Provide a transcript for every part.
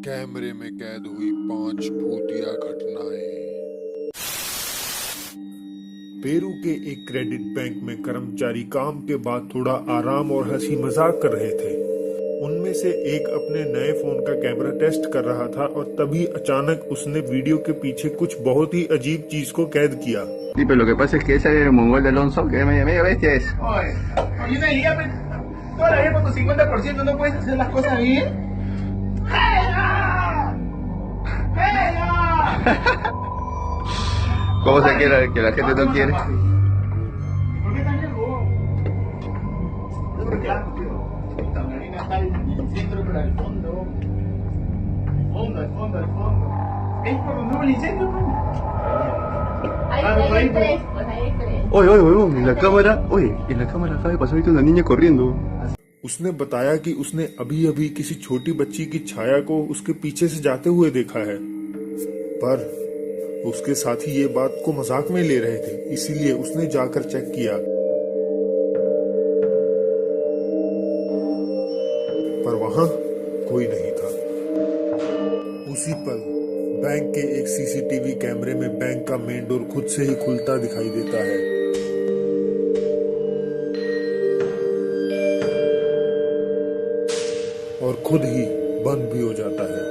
कैमरे में कैद हुई 5 भूतिया घटनाएं। पेरू के एक क्रेडिट बैंक में कर्मचारी काम के बाद थोड़ा आराम और हंसी मजाक कर रहे थे। उनमें से एक अपने नए फोन का कैमरा टेस्ट कर रहा था और तभी अचानक उसने वीडियो के पीछे कुछ बहुत ही अजीब चीज को कैद किया। Sí, pero lo que pasa es que ese mongol de Alonso, que es medio bestia es. Oye, oye, una idea, pues, toda la vida por tu 50% no puedes hacer las cosas bien. ¡Pega! ¡Pega! ¿Cómo se quiere que la gente no quiere? ¿Por qué tan lejos? Es porque esta marina está en el centro, pero al fondo. Al fondo. ¿Es por donde hubo el incendio, pues? Hay tres, pues hay tres. Oye, huevón, en la cámara acaba de pasar ahorita una niña corriendo. उसने बताया कि उसने अभी अभी किसी छोटी बच्ची की छाया को उसके पीछे से जाते हुए देखा है, पर उसके साथी ये बात को मजाक में ले रहे थे, इसीलिए उसने जाकर चेक किया, पर वहां कोई नहीं था। उसी पल बैंक के एक सीसीटीवी कैमरे में बैंक का मेन डोर खुद से ही खुलता दिखाई देता है। और खुद ही बंद भी हो जाता है।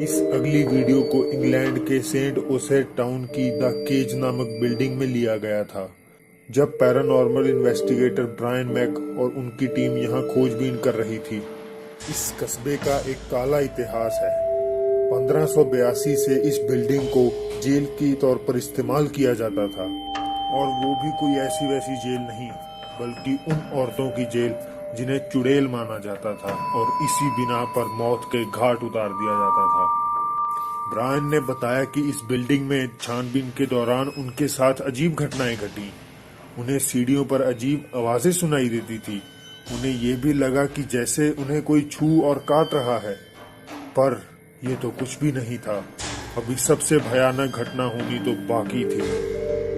इस अगली वीडियो को इंग्लैंड के सेंट ओसेट टाउन की द केज नामक बिल्डिंग में लिया गया था, जब पैरानॉर्मल इन्वेस्टिगेटर ब्रायन मैक और उनकी टीम यहां खोजबीन कर रही थी। इस कस्बे का एक काला इतिहास है। 1582 से इस बिल्डिंग को जेल के तौर पर इस्तेमाल किया जाता था, और वो भी कोई ऐसी वैसी जेल नहीं, बल्कि उन औरतों की जेल जिन्हें चुड़ैल माना जाता था और इसी बिना पर मौत के घाट उतार दिया जाता था। ब्रायन ने बताया कि इस बिल्डिंग में छानबीन के दौरान उनके साथ अजीब घटनाएं घटी। उन्हें सीढ़ियों पर अजीब आवाजें सुनाई देती थी। उन्हें ये भी लगा कि जैसे उन्हें कोई छू और काट रहा है, पर ये तो कुछ भी नहीं था। अभी सबसे भयानक घटना होनी तो बाकी थी।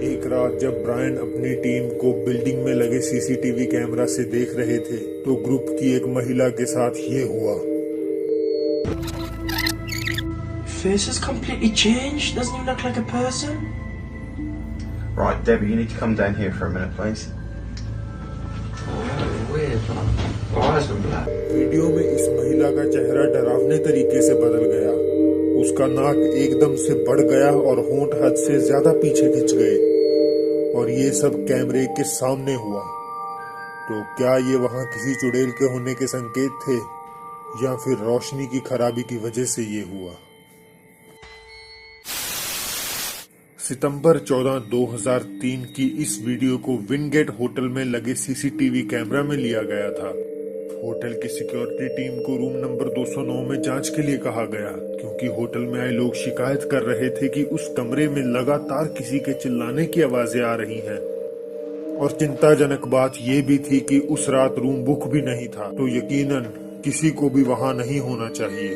एक रात जब ब्रायन अपनी टीम को बिल्डिंग में लगे सीसीटीवी कैमरा से देख रहे थे, तो ग्रुप की एक महिला के साथ ये हुआ। Face has completely changed. Doesn't even look like a person. Right, Debbie, you need to come down here for a minute, please. Weird, man. Her eyes were black. Video में इस महिला का चेहरा डरावने तरीके से बदल गया। उसका नाक एकदम से बढ़ गया और होंठ हद से ज्यादा पीछे खिंच गए, और ये सब कैमरे के सामने हुआ। तो क्या ये वहां किसी चुड़ैल के होने के संकेत थे, या फिर रोशनी की खराबी की वजह से ये हुआ? सितंबर 14, 2003 की इस वीडियो को विंगेट होटल में लगे सीसीटीवी कैमरा में लिया गया था। होटल की सिक्योरिटी टीम को रूम नंबर 209 में जांच के लिए कहा गया, क्योंकि होटल में आए लोग शिकायत कर रहे थे कि उस कमरे में लगातार किसी के चिल्लाने की आवाजें आ रही हैं। और चिंताजनक बात यह भी थी कि उस रात रूम बुक भी नहीं था, तो यकीनन किसी को भी वहां नहीं होना चाहिए।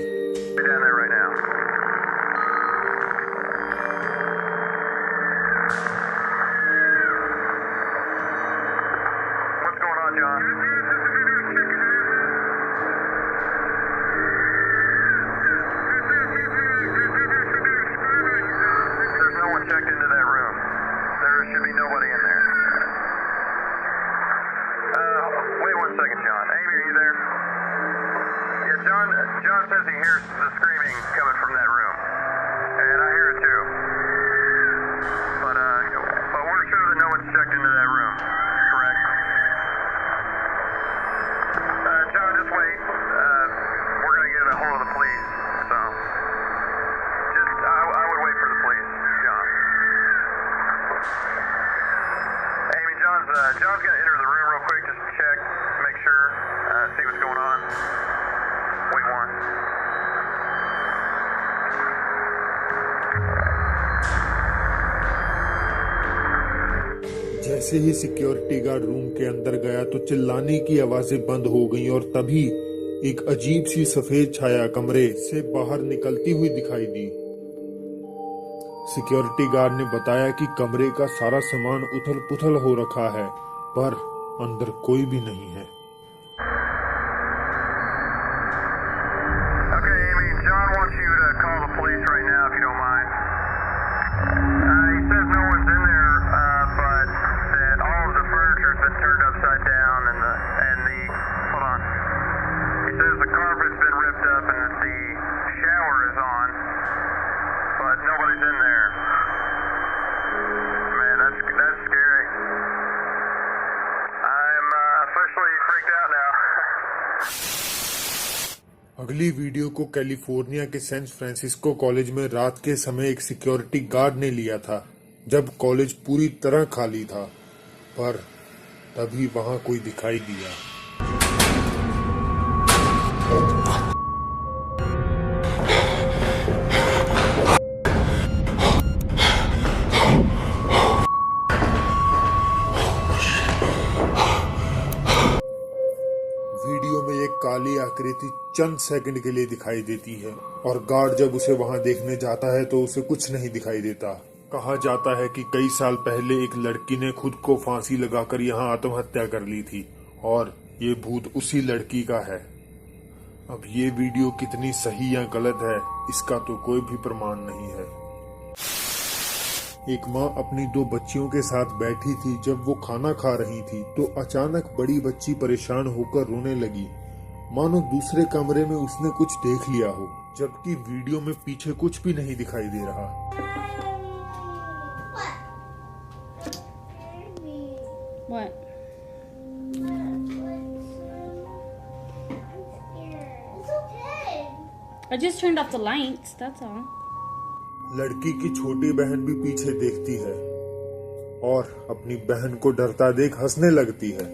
Checked into that room. There should be nobody in there. Wait 1 second, John. Amy, are you there? Yeah, John says he hears the screaming coming from that room, and I hear it too. But we're sure that no one's checked into that room. Correct? John, just wait. We're gonna get a hold of the police. So, I would wait for the police, John. Amy, John's gonna enter the room real quick, just to check, make sure, see what's going on. Wait one. जैसे ही security guard room के अंदर गया तो चिल्लाने की आवाजें बंद हो गईं, और तभी एक अजीब सी सफेद छाया कमरे से बाहर निकलती हुई दिखाई दी। सिक्योरिटी गार्ड ने बताया कि कमरे का सारा सामान उथल पुथल हो रखा है, पर अंदर कोई भी नहीं है। Okay, Amy, John wants you to call the police right now if you don't mind. He says no one's in there, but that all of the furniture has been turned upside down and the hold on. He says the carpet's been ripped up and that the shower is on, but nobody's in there. Man, that's scary. I'm officially freaked out now. अगली video को California के San Francisco college में रात के समय एक security guard ने लिया था, जब कॉलेज पूरी तरह खाली था, पर तभी वहां कोई दिखाई दिया। वीडियो में एक काली आकृति चंद सेकंड के लिए दिखाई देती है और गार्ड जब उसे वहां देखने जाता है तो उसे कुछ नहीं दिखाई देता। कहा जाता है कि कई साल पहले एक लड़की ने खुद को फांसी लगाकर यहां आत्महत्या कर ली थी और ये भूत उसी लड़की का है। अब ये वीडियो कितनी सही या गलत है, इसका तो कोई भी प्रमाण नहीं है। एक माँ अपनी 2 बच्चियों के साथ बैठी थी। जब वो खाना खा रही थी तो अचानक बड़ी बच्ची परेशान होकर रोने लगी, मानो दूसरे कमरे में उसने कुछ देख लिया हो, जबकि वीडियो में पीछे कुछ भी नहीं दिखाई दे रहा। What? It's okay. I just turned off the lights, that's all. लड़की की छोटी बहन भी पीछे देखती है और अपनी बहन को डरता देख हंसने लगती है।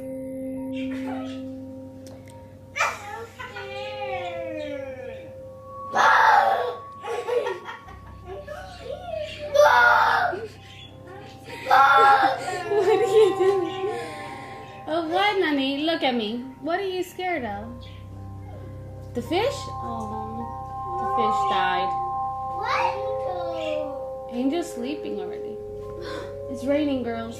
What are you doing? Oh, what, Nani? Look at me. What are you scared of? The fish? Oh, the fish died. What? Angel's sleeping already. It's raining, girls.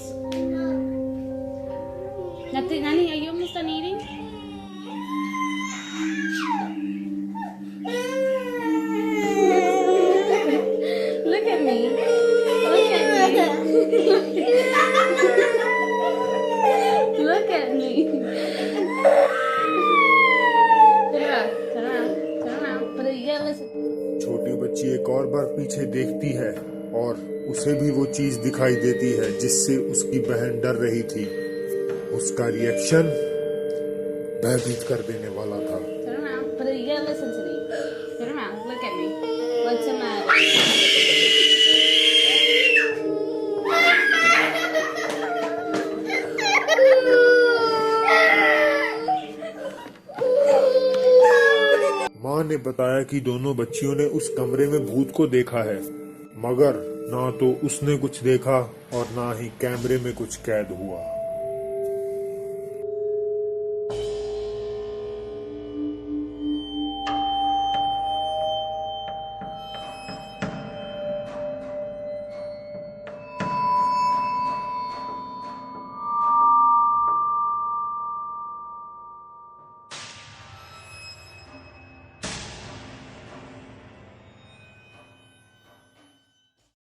Nothing, Nani, are you almost done eating? Look at me. Look at me. Look at me. Turn around. Turn around. Turn around. But you gotta listen. छोटी बच्ची एक और बार पीछे देखती है और उसे भी वो चीज दिखाई देती है जिससे उसकी बहन डर रही थी। उसका रिएक्शन भयभीत कर देने वाला था। Turn around. But you gotta listen to me. Turn around. Look at me. What's the matter? माँ ने बताया कि दोनों बच्चियों ने उस कमरे में भूत को देखा है, मगर ना तो उसने कुछ देखा और ना ही कैमरे में कुछ कैद हुआ।